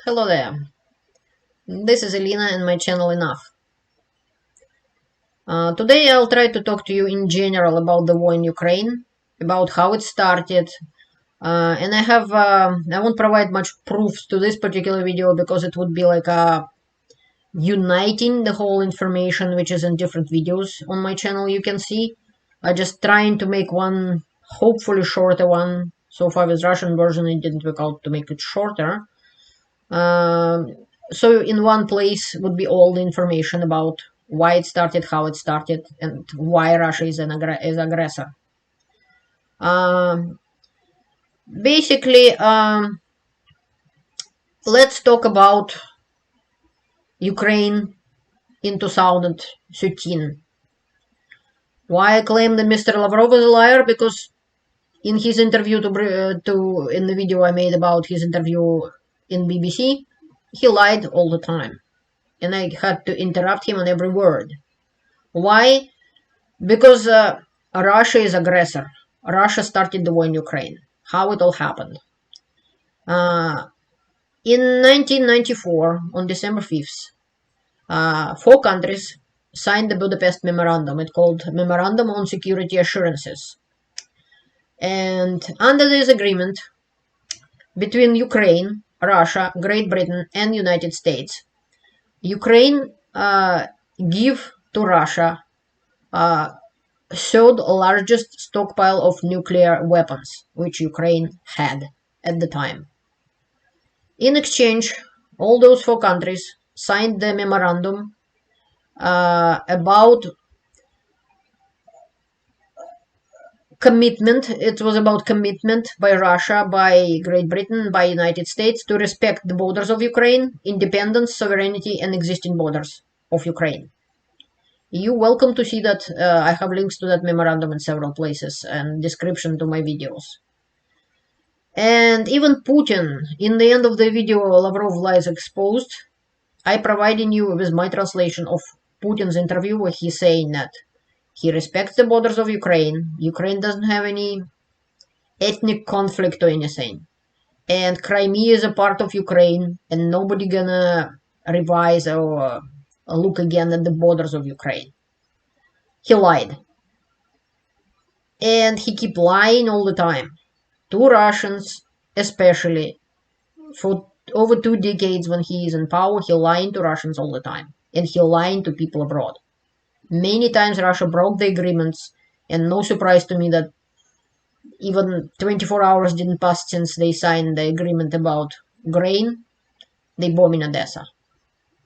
Hello there, this is Elena and my channel Enough. Today I'll try to talk to you in general about the war in Ukraine, about how it started, and I won't provide much proofs to this particular video because it would be like uniting the whole information which is in different videos on my channel you can see. I'm just trying to make one, hopefully shorter one. So far with Russian version it didn't work out to make it shorter. So in one place would be all the information about why it started, how it started, and why Russia is an aggressor. Basically, let's talk about Ukraine in 2013. Why I claim that Mr. Lavrov is a liar? Because in his interview in the video I made about his interview in BBC, he lied all the time. And I had to interrupt him on every word. Why? Because Russia is aggressor. Russia started the war in Ukraine. How it all happened. In 1994, on December 5th, 4 countries signed the Budapest Memorandum. It's called Memorandum on Security Assurances. And under this agreement, between Ukraine, Russia, Great Britain, and United States, Ukraine give to Russia third largest stockpile of nuclear weapons, which Ukraine had at the time. In exchange, all those 4 countries signed the memorandum about commitment. It was about commitment by Russia, by Great Britain, by United States to respect the borders of Ukraine, independence, sovereignty, and existing borders of Ukraine. You're welcome to see that. I have links to that memorandum in several places and description to my videos. And even Putin, in the end of the video, Lavrov lies exposed. I provided you with my translation of Putin's interview where he's saying that he respects the borders of Ukraine. Ukraine doesn't have any ethnic conflict or anything. And Crimea is a part of Ukraine, and nobody gonna revise or look again at the borders of Ukraine. He lied. And he keep lying all the time. To Russians, especially. For over 2 decades when he is in power, he lying to Russians all the time. And he lying to people abroad. Many times Russia broke the agreements, and no surprise to me that even 24 hours didn't pass since they signed the agreement about grain. They bomb in Odessa.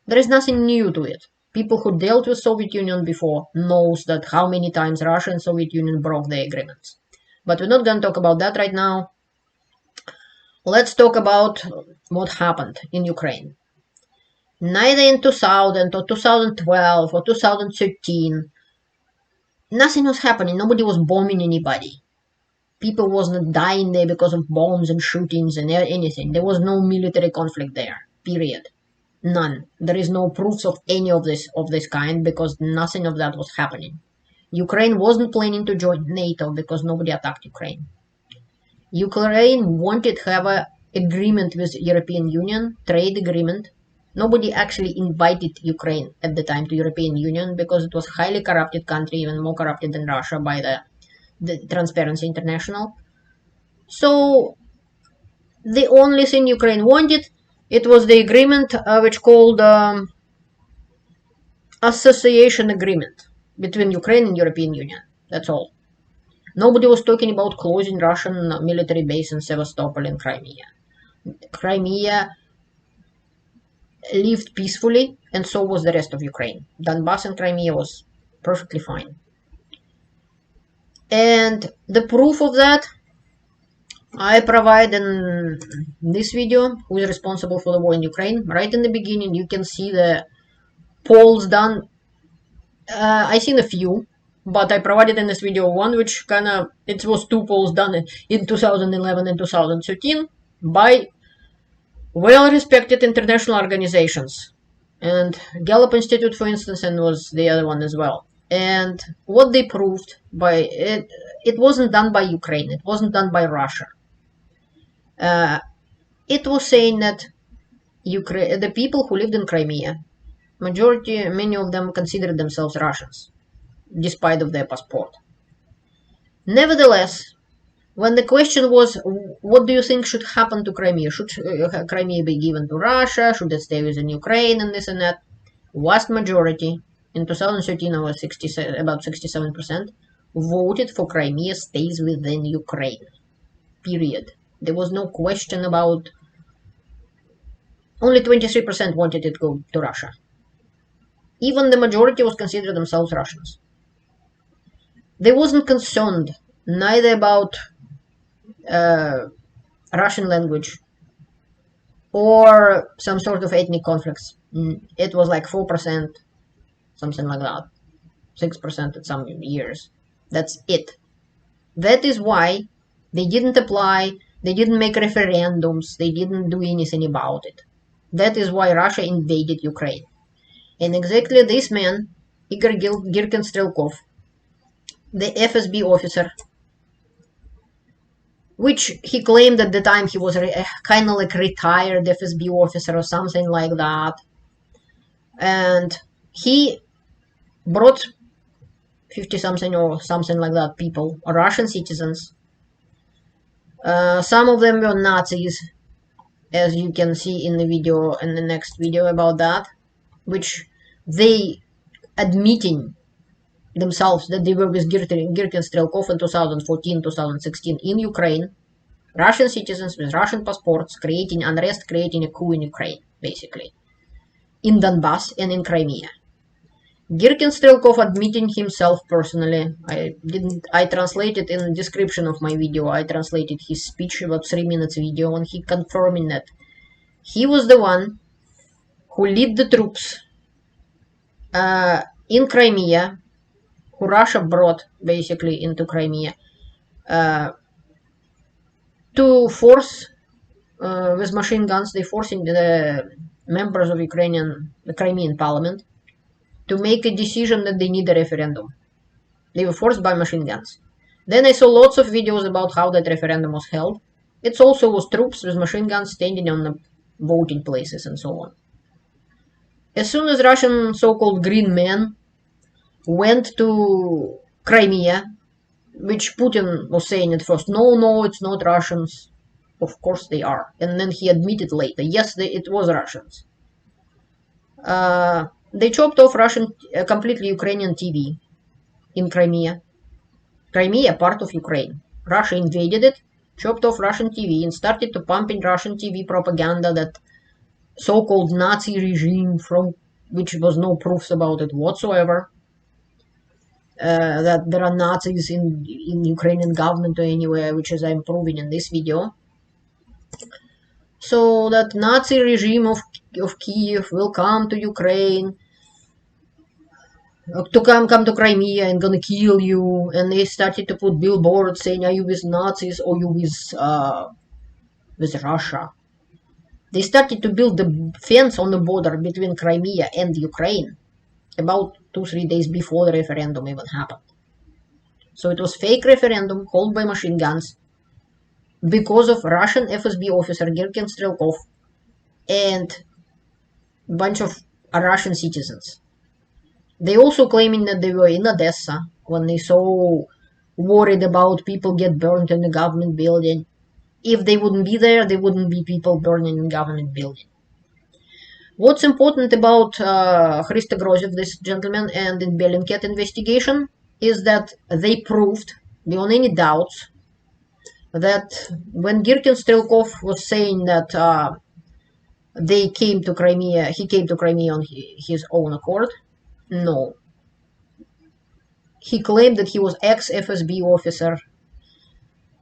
There is nothing new to it. People who dealt with Soviet Union before knows that how many times Russia and Soviet Union broke the agreements. But we're not going to talk about that right now. Let's talk about what happened in Ukraine. Neither in 2000 or 2012 or 2013, nothing was happening. Nobody was bombing anybody. People wasn't dying there because of bombs and shootings and anything. There was no military conflict there, period. None. There is no proofs of any of this kind because nothing of that was happening. Ukraine wasn't planning to join NATO because nobody attacked Ukraine. Ukraine wanted to have an agreement with the European Union, trade agreement. Nobody actually invited Ukraine at the time to European Union because it was a highly corrupted country, even more corrupted than Russia by the Transparency International. So the only thing Ukraine wanted, it was the agreement which called association agreement between Ukraine and European Union. That's all. Nobody was talking about closing Russian military base in Sevastopol and Crimea. Crimea lived peacefully, and so was the rest of Ukraine. Donbass and Crimea was perfectly fine. And the proof of that I provide in this video, who is responsible for the war in Ukraine. Right in the beginning, you can see the polls done. I seen a few, but I provided in this video one which it was 2 polls done in 2011 and 2013 by well-respected international organizations. And Gallup Institute, for instance, and was the other one as well. And what they proved by it wasn't done by Ukraine, it wasn't done by Russia. It was saying that the people who lived in Crimea, many of them considered themselves Russians, despite of their passport. Nevertheless, when the question was, what do you think should happen to Crimea? Should Crimea be given to Russia? Should it stay within Ukraine and this and that? Vast majority, in 2013 about 67%, voted for Crimea stays within Ukraine. Period. There was no question about. Only 23% wanted it to go to Russia. Even the majority was considered themselves Russians. They wasn't concerned neither about Russian language or some sort of ethnic conflicts. It was like 4%, something like that, 6% at some years. That's it. That is why they didn't apply, they didn't make referendums, they didn't do anything about it. That is why Russia invaded Ukraine. And exactly this man, Igor Girkin-Strelkov, the FSB officer, which he claimed at the time he was kind of like retired FSB officer or something like that. And he brought 50-something or something like that people, Russian citizens. Some of them were Nazis, as you can see in the video, in the next video about that, which they admitting themselves that they were with Girkin-Strelkov in 2014-2016 in Ukraine, Russian citizens with Russian passports, creating unrest, creating a coup in Ukraine, basically, in Donbass and in Crimea. Girkin-Strelkov admitting himself personally. I translated in the description of my video, I translated his speech, about 3 minutes video, and he confirming that he was the one who led the troops in Crimea, who Russia brought basically into Crimea, to force with machine guns. They forcing the members of the Crimean parliament to make a decision that they need a referendum. They were forced by machine guns. Then I saw lots of videos about how that referendum was held. It also was troops with machine guns standing on the voting places and so on. As soon as Russian so-called green men went to Crimea, which Putin was saying at first, no, it's not Russians. Of course they are. And then he admitted later, yes, it was Russians. They chopped off completely Ukrainian TV in Crimea. Crimea, part of Ukraine. Russia invaded it, chopped off Russian TV, and started to pump in Russian TV propaganda that so-called Nazi regime, from which was no proofs about it whatsoever, that there are Nazis in Ukrainian government or anywhere, which is I'm proving in this video. So that Nazi regime of Kiev will come to Ukraine, to come to Crimea and gonna kill you. And they started to put billboards saying, are you with Nazis or you with Russia? They started to build the fence on the border between Crimea and Ukraine about 2-3 days before the referendum even happened. So it was fake referendum held by machine guns because of Russian FSB officer Girkin-Strelkov and a bunch of Russian citizens. They also claiming that they were in Odessa when they so worried about people get burned in the government building. If they wouldn't be there, there wouldn't be people burning in government building. What's important about Hristo Groziev, this gentleman, and in Bellingcat investigation is that they proved, beyond any doubts, that when Girkin-Strelkov was saying that he came to Crimea on his own accord, no. He claimed that he was ex-FSB officer.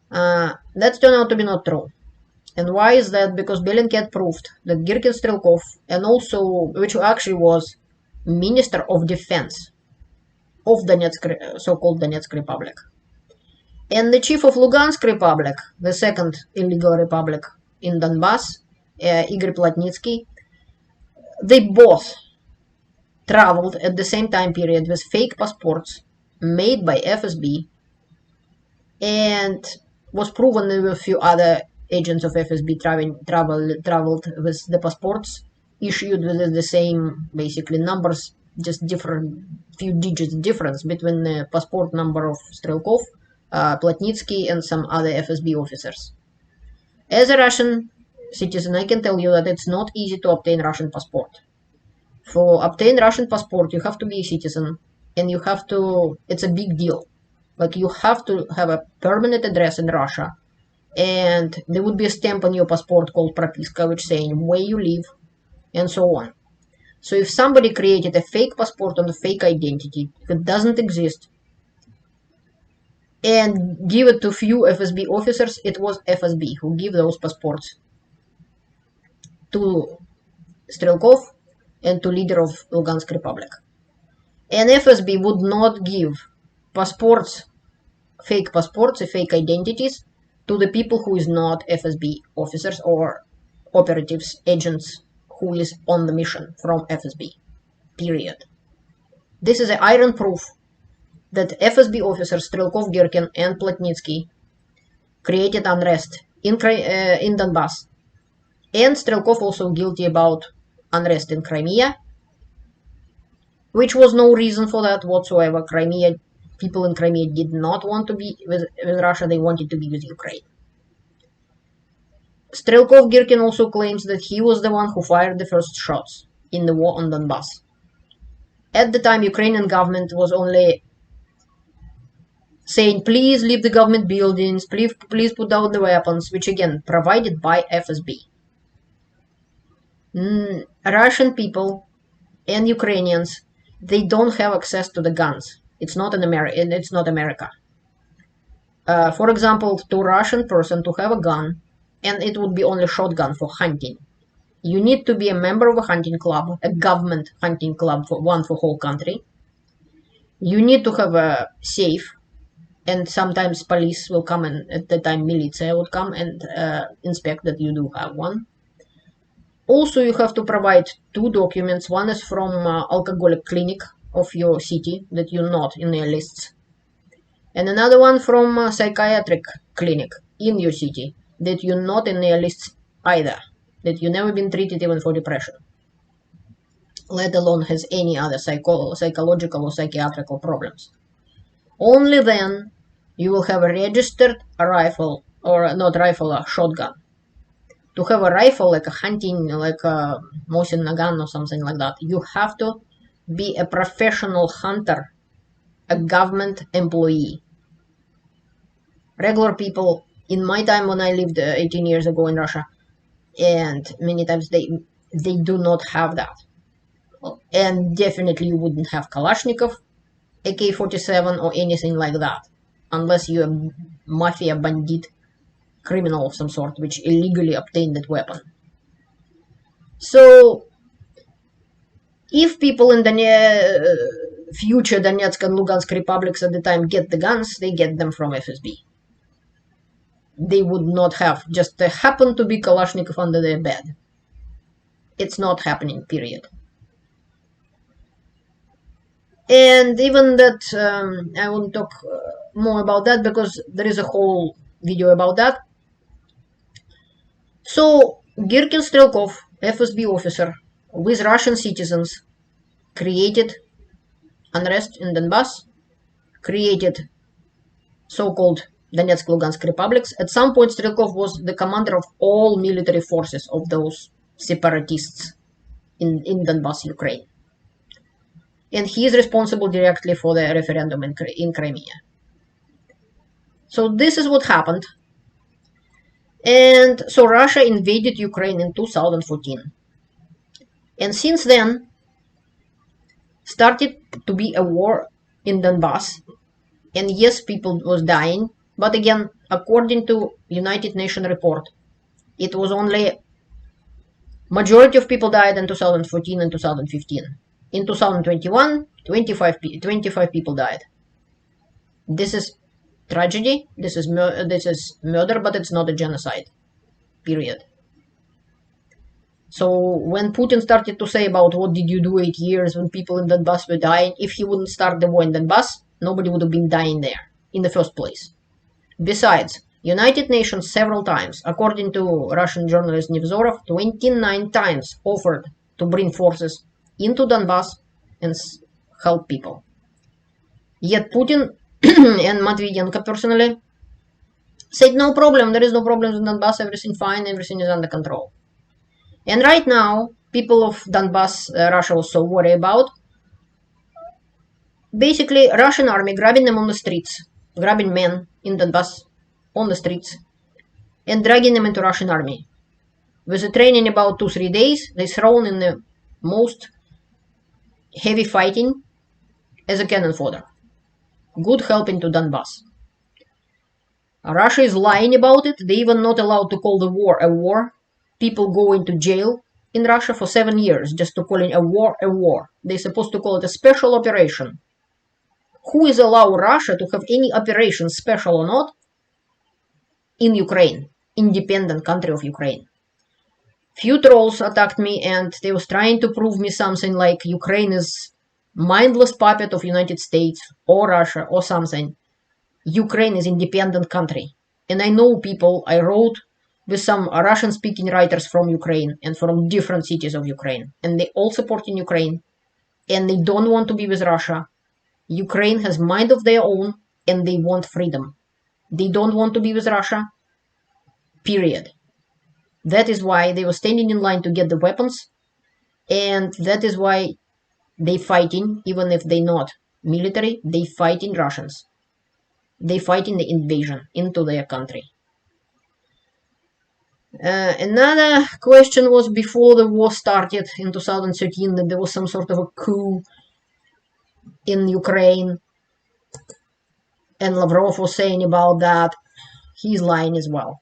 That turned out to be not true. And why is that? Because Bellingcat proved that Girkin-Strelkov, and also, which actually was Minister of Defense of Donetsk, so-called Donetsk Republic, and the chief of Lugansk Republic, the second illegal republic in Donbass, Igor Plotnitsky, they both traveled at the same time period with fake passports made by FSB, and was proven there were a few other agents of FSB traveled with the passports issued with the same basically numbers, just different few digits difference between the passport number of Strelkov, Platnitsky, and some other FSB officers. As a Russian citizen, I can tell you that it's not easy to obtain Russian passport. For obtain Russian passport, you have to be a citizen, and you have to, it's a big deal. Like, you have to have a permanent address in Russia, and there would be a stamp on your passport called Propiska, which saying where you live, and so on. So if somebody created a fake passport on a fake identity that doesn't exist, and give it to few FSB officers, it was FSB who give those passports to Strelkov and to leader of Lugansk Republic. And FSB would not give passports, fake identities, to the people who is not FSB officers or operatives, agents who is on the mission from FSB, period. This is an iron proof that FSB officers Strelkov, Girkin, and Platnitsky created unrest in Donbass. And Strelkov also guilty about unrest in Crimea, which was no reason for that whatsoever. People in Crimea did not want to be with Russia, they wanted to be with Ukraine. Strelkov Girkin also claims that he was the one who fired the first shots in the war on Donbass. At the time, Ukrainian government was only saying, please leave the government buildings, please put down the weapons, which again, provided by FSB. Russian people and Ukrainians, they don't have access to the guns. It's not America. For example, to a Russian person to have a gun, and it would be only shotgun for hunting, you need to be a member of a hunting club, a government hunting club, for whole country. You need to have a safe, and sometimes police will come, and at the time militia would come and inspect that you do have one. Also, you have to provide 2 documents. One is from alcoholic clinic of your city, that you're not in their lists. And another one from a psychiatric clinic in your city, that you're not in their lists either. That you've never been treated even for depression. Let alone has any other psychological or psychiatrical problems. Only then you will have a registered rifle, or not rifle, a shotgun. To have a rifle, like a hunting, like a Mosin Nagant or something like that, you have to be a professional hunter, a government employee. Regular people, in my time when I lived 18 years ago in Russia, and many times they do not have that. And definitely you wouldn't have Kalashnikov, AK-47 or anything like that, unless you're a mafia bandit, criminal of some sort, which illegally obtained that weapon. So, if people in the near future Donetsk and Lugansk republics at the time get the guns, they get them from FSB. They would not have just happen to be Kalashnikov under their bed. It's not happening, period. And even that, I won't talk more about that because there is a whole video about that. So, Girkin Strelkov, FSB officer, with Russian citizens, created unrest in Donbass, created so-called Donetsk-Lugansk republics. At some point, Strelkov was the commander of all military forces of those separatists in Donbass, Ukraine. And he is responsible directly for the referendum in Crimea. So this is what happened. And so Russia invaded Ukraine in 2014. And since then, started to be a war in Donbass. And yes, people was dying. But again, according to United Nations report, it was only majority of people died in 2014 and 2015. In 2021, 25 people died. This is tragedy. This is murder, but it's not a genocide. Period. So when Putin started to say about what did you do 8 years when people in Donbass were dying, if he wouldn't start the war in Donbass, nobody would have been dying there in the first place. Besides, United Nations several times, according to Russian journalist Nevzorov, 29 times offered to bring forces into Donbass and help people. Yet Putin and Matviyenko personally said no problem, there is no problem in Donbass, everything fine, everything is under control. And right now, people of Donbass, Russia was so worried about, basically Russian army grabbing them on the streets, grabbing men in Donbass on the streets, and dragging them into Russian army. With the training about 2-3 days, they thrown in the most heavy fighting as a cannon fodder. Good help into Donbass. Russia is lying about it. They even not allowed to call the war a war. People go into jail in Russia for 7 years just to calling a war a war. They're supposed to call it a special operation. Who is allowed Russia to have any operation, special or not, in Ukraine, independent country of Ukraine? Few trolls attacked me and they was trying to prove me something like Ukraine is mindless puppet of United States or Russia or something. Ukraine is independent country. And I know people, I wrote with some Russian-speaking writers from Ukraine and from different cities of Ukraine. And they all supporting Ukraine. And they don't want to be with Russia. Ukraine has mind of their own and they want freedom. They don't want to be with Russia. Period. That is why they were standing in line to get the weapons. And that is why they fighting, even if they not military, they fighting Russians. They fighting the invasion into their country. Another question was before the war started in 2013 that there was some sort of a coup in Ukraine. And Lavrov was saying about that. He's lying as well.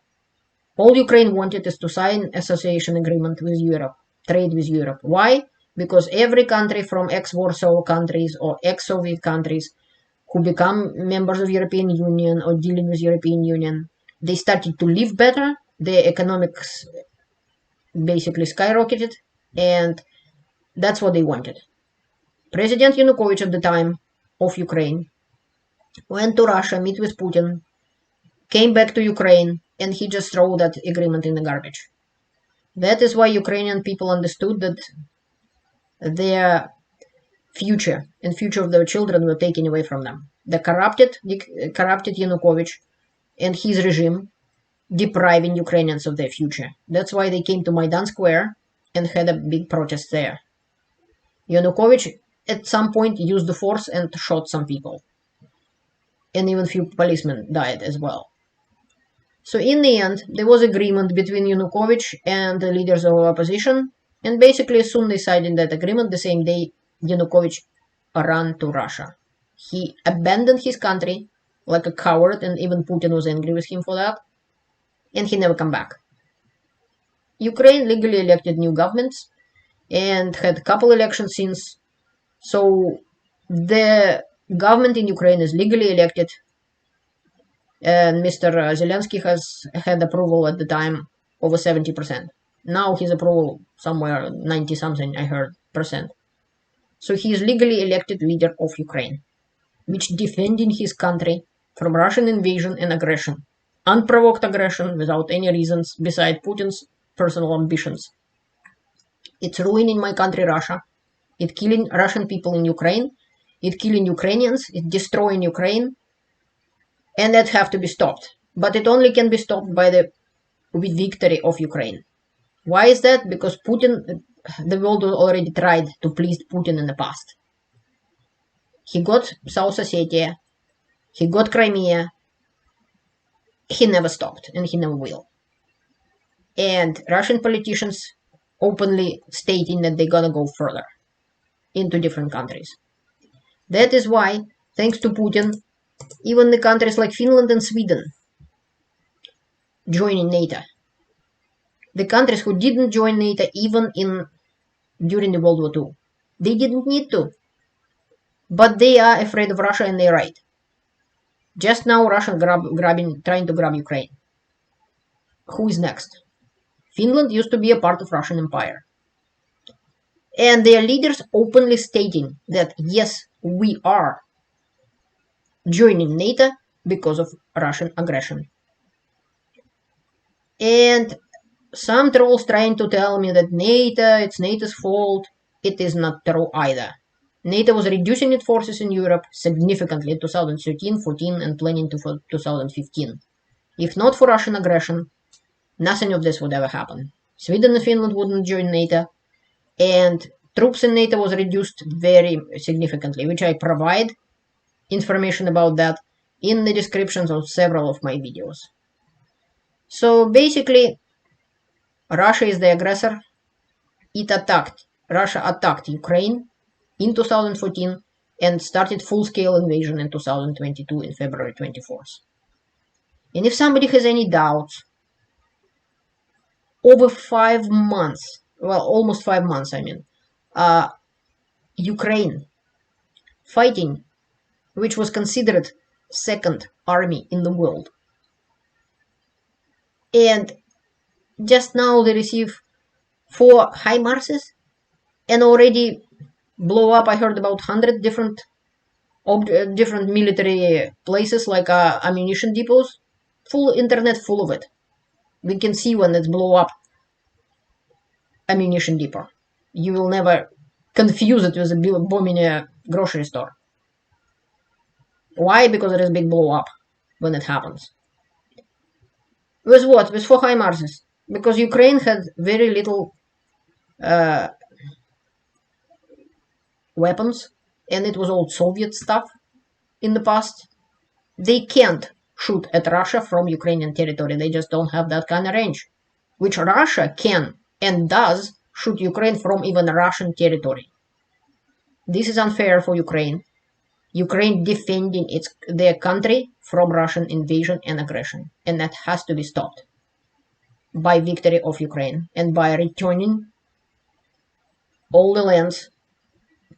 All Ukraine wanted is to sign association agreement with Europe, trade with Europe. Why? Because every country from ex-Warsaw countries or ex-Soviet countries who become members of European Union or dealing with European Union, they started to live better, their economics basically skyrocketed, and that's what they wanted. President Yanukovych at the time of Ukraine went to Russia, meet with Putin, came back to Ukraine, and he just threw that agreement in the garbage. That is why Ukrainian people understood that their future and future of their children were taken away from them. The corrupted Yanukovych and his regime depriving Ukrainians of their future. That's why they came to Maidan Square and had a big protest there. Yanukovych at some point used the force and shot some people. And even few policemen died as well. So in the end, there was agreement between Yanukovych and the leaders of opposition. And basically, as soon as they signed that agreement, the same day, Yanukovych ran to Russia. He abandoned his country like a coward, and even Putin was angry with him for that. And he never come back. Ukraine legally elected new governments and had a couple elections since. So the government in Ukraine is legally elected. And Mr. Zelensky has had approval at the time over 70%. Now his approval somewhere 90-something, I heard, percent. So he is legally elected leader of Ukraine, which defending his country from Russian invasion and aggression. Unprovoked aggression without any reasons beside Putin's personal ambitions. It's ruining my country, Russia. It's killing Russian people in Ukraine. It's killing Ukrainians. It's destroying Ukraine. And that have to be stopped. But it only can be stopped by the victory of Ukraine. Why is that? Because Putin, the world already tried to please Putin in the past. He got South Ossetia. He got Crimea. He never stopped, and he never will. And Russian politicians openly stating that they're gonna go further into different countries. That is why, thanks to Putin, even the countries like Finland and Sweden joining NATO. The countries who didn't join NATO even during the World War II. They didn't need to. But they are afraid of Russia and they're right. Just now Russia trying to grab Ukraine. Who is next? Finland used to be a part of Russian Empire. And their leaders openly stating that yes, we are joining NATO because of Russian aggression. And some trolls trying to tell me that it's NATO's fault. It is not true either. NATO was reducing its forces in Europe significantly in 2013, 14, and planning for 2015. If not for Russian aggression, nothing of this would ever happen. Sweden and Finland wouldn't join NATO, and troops in NATO was reduced very significantly, which I provide information about that in the descriptions of several of my videos. So basically, Russia is the aggressor. Russia attacked Ukraine in 2014 and started full-scale invasion in 2022 in February 24th. And if somebody has any doubts, over 5 months, well, almost 5 months, I mean, Ukraine fighting, which was considered second army in the world. And just now they receive 4 HIMARSes and already blow up, I heard about 100 different military places like ammunition depots, full internet full of it. We can see when it's blow up ammunition depot. You will never confuse it with a bomb in a grocery store. Why? Because it is a big blow up when it happens. With what? With 4 HIMARSes. Because Ukraine had very little weapons, and it was all Soviet stuff in the past. They can't shoot at Russia from Ukrainian territory. They just don't have that kind of range. Which Russia can and does shoot Ukraine from even Russian territory. This is unfair for Ukraine. Ukraine defending their country from Russian invasion and aggression. And that has to be stopped by victory of Ukraine and by returning all the lands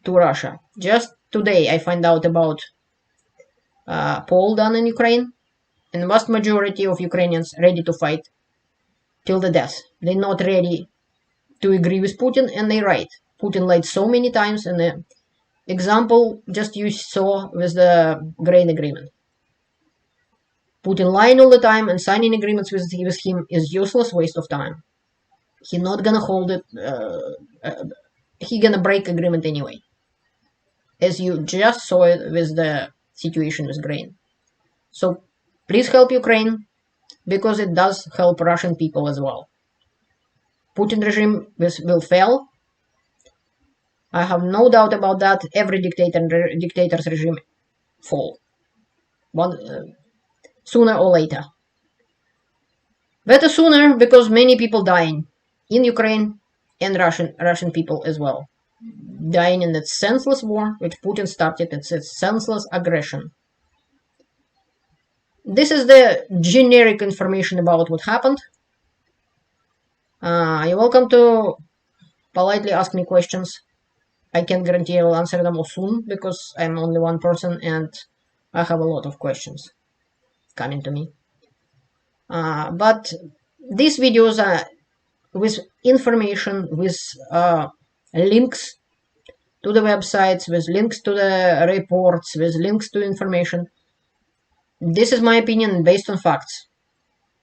to Russia. Just today I find out about poll done in Ukraine, and the vast majority of Ukrainians ready to fight till the death. They're not ready to agree with Putin, and they're right. Putin lied so many times, and the example just you saw with the grain agreement. Putin lying all the time and signing agreements with him is useless waste of time. He's not gonna hold it. He's gonna break agreement anyway, as you just saw it with the situation with grain. So please help Ukraine, because it does help Russian people as well. Putin regime will fail. I have no doubt about that. Every dictator's regime fall. Sooner or later. Better sooner, because many people dying in Ukraine and Russian people as well. Dying in that senseless war which Putin started. It's a senseless aggression. This is the generic information about what happened. You're welcome to politely ask me questions. I can't guarantee I will answer them all soon, because I'm only one person and I have a lot of questions coming to me. But these videos are with information, with links to the websites, with links to the reports, with links to information. This is my opinion based on facts.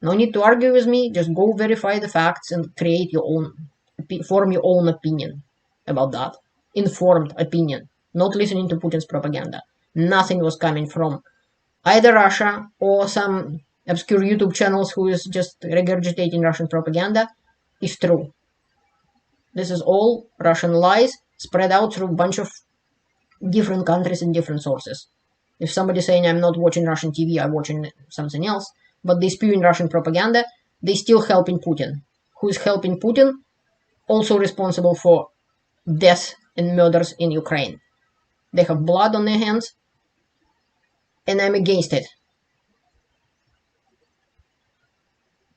No need to argue with me. Just go verify the facts and create your own, form your own opinion about that. Informed opinion, not listening to Putin's propaganda. Nothing was coming from either Russia or some obscure YouTube channels who is just regurgitating Russian propaganda is true. This is all Russian lies spread out through a bunch of different countries and different sources. If somebody's saying I'm not watching Russian TV, I'm watching something else, but they spewing Russian propaganda, they still helping Putin. Who is helping Putin? Also responsible for death and murders in Ukraine. They have blood on their hands, and I'm against it.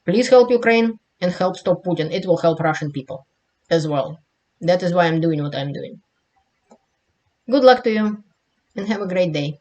Please help Ukraine and help stop Putin. It will help Russian people as well. That is why I'm doing what I'm doing. Good luck to you, and have a great day.